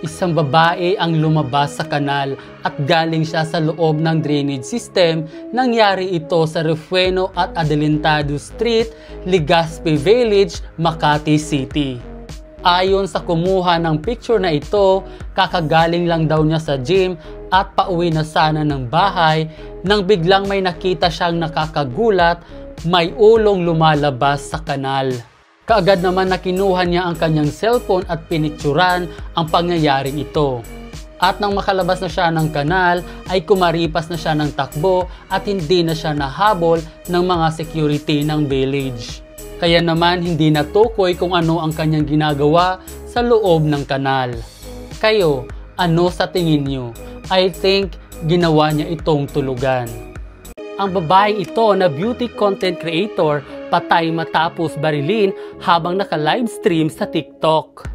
Isang babae ang lumabas sa kanal at galing siya sa loob ng drainage system. Nangyari ito sa Refueno at Adelantado Street, Legazpi Village, Makati City. Ayon sa kumuha ng picture na ito, kakagaling lang daw niya sa gym at pauwi na sana ng bahay nang biglang may nakita siyang nakakagulat, may ulong lumalabas sa kanal. Kaagad naman na kinuha niya ang kanyang cellphone at pinicturan ang pangyayaring ito. At nang makalabas na siya ng kanal ay kumaripas na siya ng takbo at hindi na siya nahabol ng mga security ng village. Kaya naman hindi natukoy kung ano ang kanyang ginagawa sa loob ng kanal. Kayo, ano sa tingin niyo? I think ginawa niya itong tulugan. Ang babaeng ito na beauty content creator patay matapos barilin habang naka-livestream sa TikTok.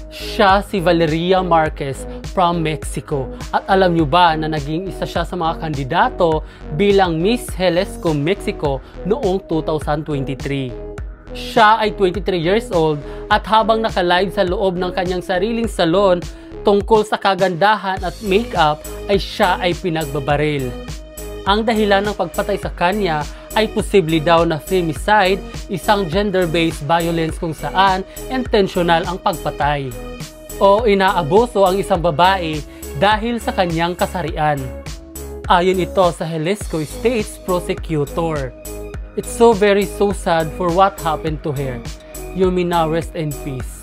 Siya si Valeria Marquez from Mexico. At alam nyo ba na naging isa siya sa mga kandidato bilang Miss Jalisco Mexico noong 2023. Siya ay 23 years old at habang naka-live sa loob ng kanyang sariling salon tungkol sa kagandahan at makeup ay siya ay pinagbabaril. Ang dahilan ng pagpatay sa kanya ay posible daw na femicide, isang gender-based violence kung saan intentional ang pagpatay. O inaabuso ang isang babae dahil sa kanyang kasarian. Ayon ito sa Jalisco State's prosecutor. It's so sad for what happened to her. You may now rest in peace.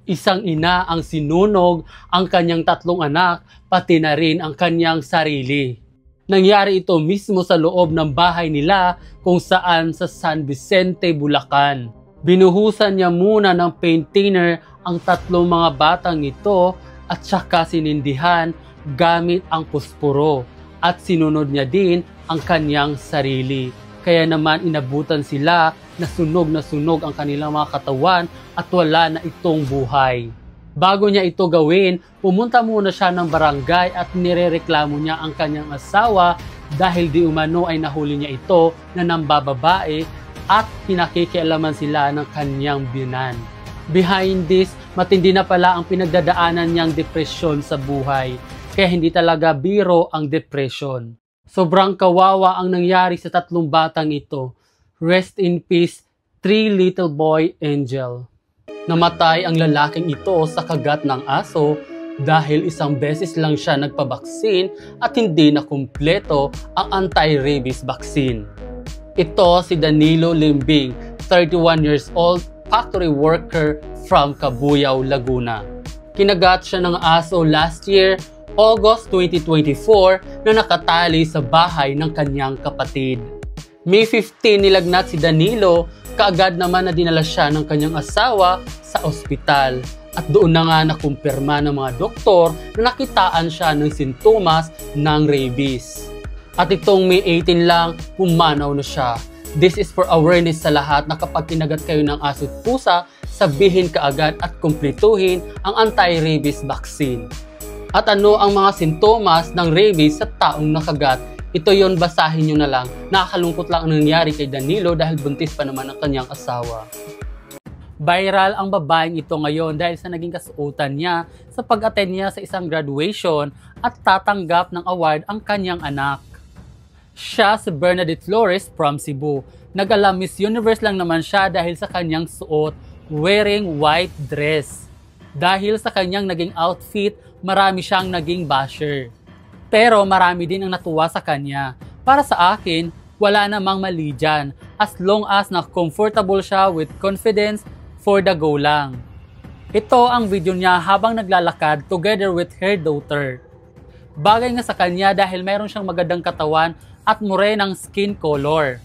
Isang ina ang sinunog ang kanyang 3 anak, pati na rin ang kanyang sarili. Nangyari ito mismo sa loob ng bahay nila kung saan sa San Vicente, Bulacan. Binuhusan niya muna ng paint thinner ang 3 mga batang ito at saka sinindihan gamit ang pusporo at sinunod niya din ang kanyang sarili. Kaya naman inabutan sila na sunog ang kanilang mga katawan at wala na itong buhay. Bago niya ito gawin, pumunta muna siya ng barangay at nirereklamo niya ang kanyang asawa dahil di umano ay nahuli niya ito na nambababae at pinakikialaman sila ng kanyang biyenan. Behind this, matindi na pala ang pinagdadaanan niyang depresyon sa buhay, kaya hindi talaga biro ang depression. Sobrang kawawa ang nangyari sa 3 batang ito. Rest in peace, 3 little boy angel. Namatay ang lalaking ito sa kagat ng aso dahil isang beses lang siya nagpabaksin at hindi na kumpleto ang anti-rabies vaccine. Ito si Danilo Limbing, 31 years old, factory worker from Cabuyao, Laguna. Kinagat siya ng aso last year, August 2024, na nakatali sa bahay ng kanyang kapatid. May 15 nilagnat si Danilo. Kaagad naman na dinala siya ng kanyang asawa sa ospital at doon na nga nakumpirma ng mga doktor na nakitaan siya ng sintomas ng rabies. At itong May 18 lang, pumanaw na siya. This is for awareness sa lahat na kapag kinagat kayo ng aso at pusa, sabihin kaagad at kumpletuhin ang anti-rabies vaccine. At ano ang mga sintomas ng rabies sa taong nakagat? Ito yon, basahin nyo na lang. Nakakalungkot lang ang nangyari kay Danilo dahil buntis pa naman ang kanyang asawa. Viral ang babaeng ito ngayon dahil sa naging kasuotan niya sa pag-attend niya sa isang graduation at tatanggap ng award ang kanyang anak. Siya si Bernadette Flores from Cebu. Nag-ala Miss Universe lang naman siya dahil sa kanyang suot, wearing white dress. Dahil sa kanyang naging outfit, marami siyang naging basher. Pero marami din ang natuwa sa kanya. Para sa akin, wala namang mali dyan as long as na comfortable siya with confidence for the go lang. Ito ang video niya habang naglalakad together with her daughter. Bagay nga sa kanya dahil mayroon siyang magandang katawan at morenang skin color.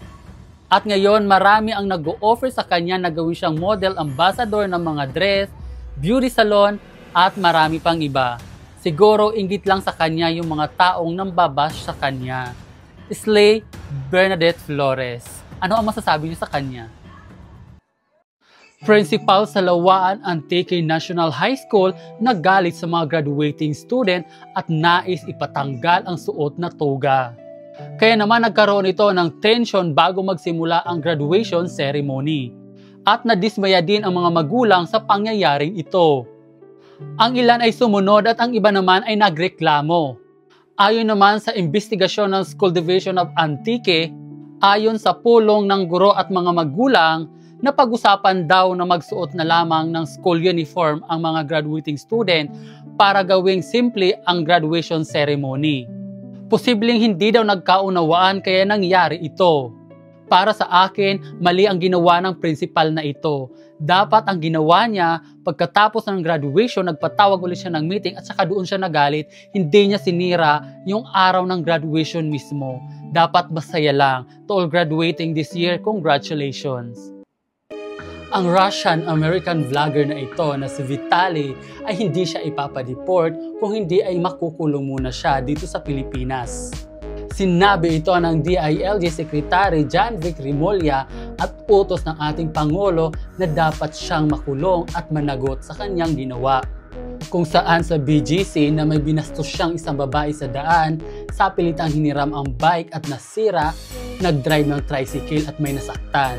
At ngayon marami ang nag-o-offer sa kanya na gawin siyang model ambassador ng mga dress, beauty salon at marami pang iba. Siguro inggit lang sa kanya yung mga taong nambabash sa kanya. Slay Bernadette Flores. Ano ang masasabi niyo sa kanya? Principal sa Lawaan Antique National High School nagalit sa mga graduating student at nais ipatanggal ang suot na toga. Kaya naman nagkaroon ito ng tension bago magsimula ang graduation ceremony. At nadismaya din ang mga magulang sa pangyayaring ito. Ang ilan ay sumunod at ang iba naman ay nagreklamo. Ayon naman sa investigasyon ng School Division of Antique, ayon sa pulong ng guro at mga magulang, napag-usapan daw na magsuot na lamang ng school uniform ang mga graduating student para gawing simple ang graduation ceremony. Posibleng hindi daw nagkaunawaan kaya nangyari ito. Para sa akin, mali ang ginawa ng principal na ito. Dapat ang ginawa niya, pagkatapos ng graduation, nagpatawag ulit siya ng meeting at saka doon siya nagalit, hindi niya sinira yung araw ng graduation mismo. Dapat masaya lang. To all graduating this year, congratulations! Ang Russian-American vlogger na ito na si Vitaly ay hindi siya ipapadeport kung hindi ay makukulong muna siya dito sa Pilipinas. Sinabi ito ng DILG Secretary John Vic Rimulya at utos ng ating Pangulo na dapat siyang makulong at managot sa kanyang ginawa. Kung saan sa BGC na may binastos siyang isang babae sa daan, sa pilitang hiniram ang bike at nasira, nag-drive ng tricycle at may nasaktan.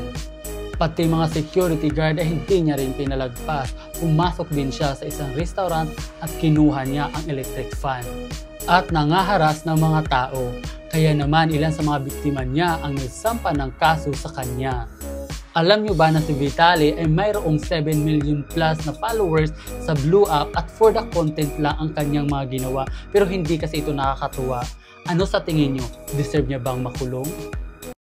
Pati mga security guard ay hindi niya rin pinalagpas. Pumasok din siya sa isang restaurant at kinuha niya ang electric fan. At nangaharas ng mga tao. Kaya naman ilan sa mga biktima niya ang nagsampa ng kaso sa kanya. Alam niyo ba na si Vitaly ay mayroong 7 million plus na followers sa Blue App at for the content lang ang kanyang mga ginawa pero hindi kasi ito nakakatuwa. Ano sa tingin niyo? Deserve niya bang makulong?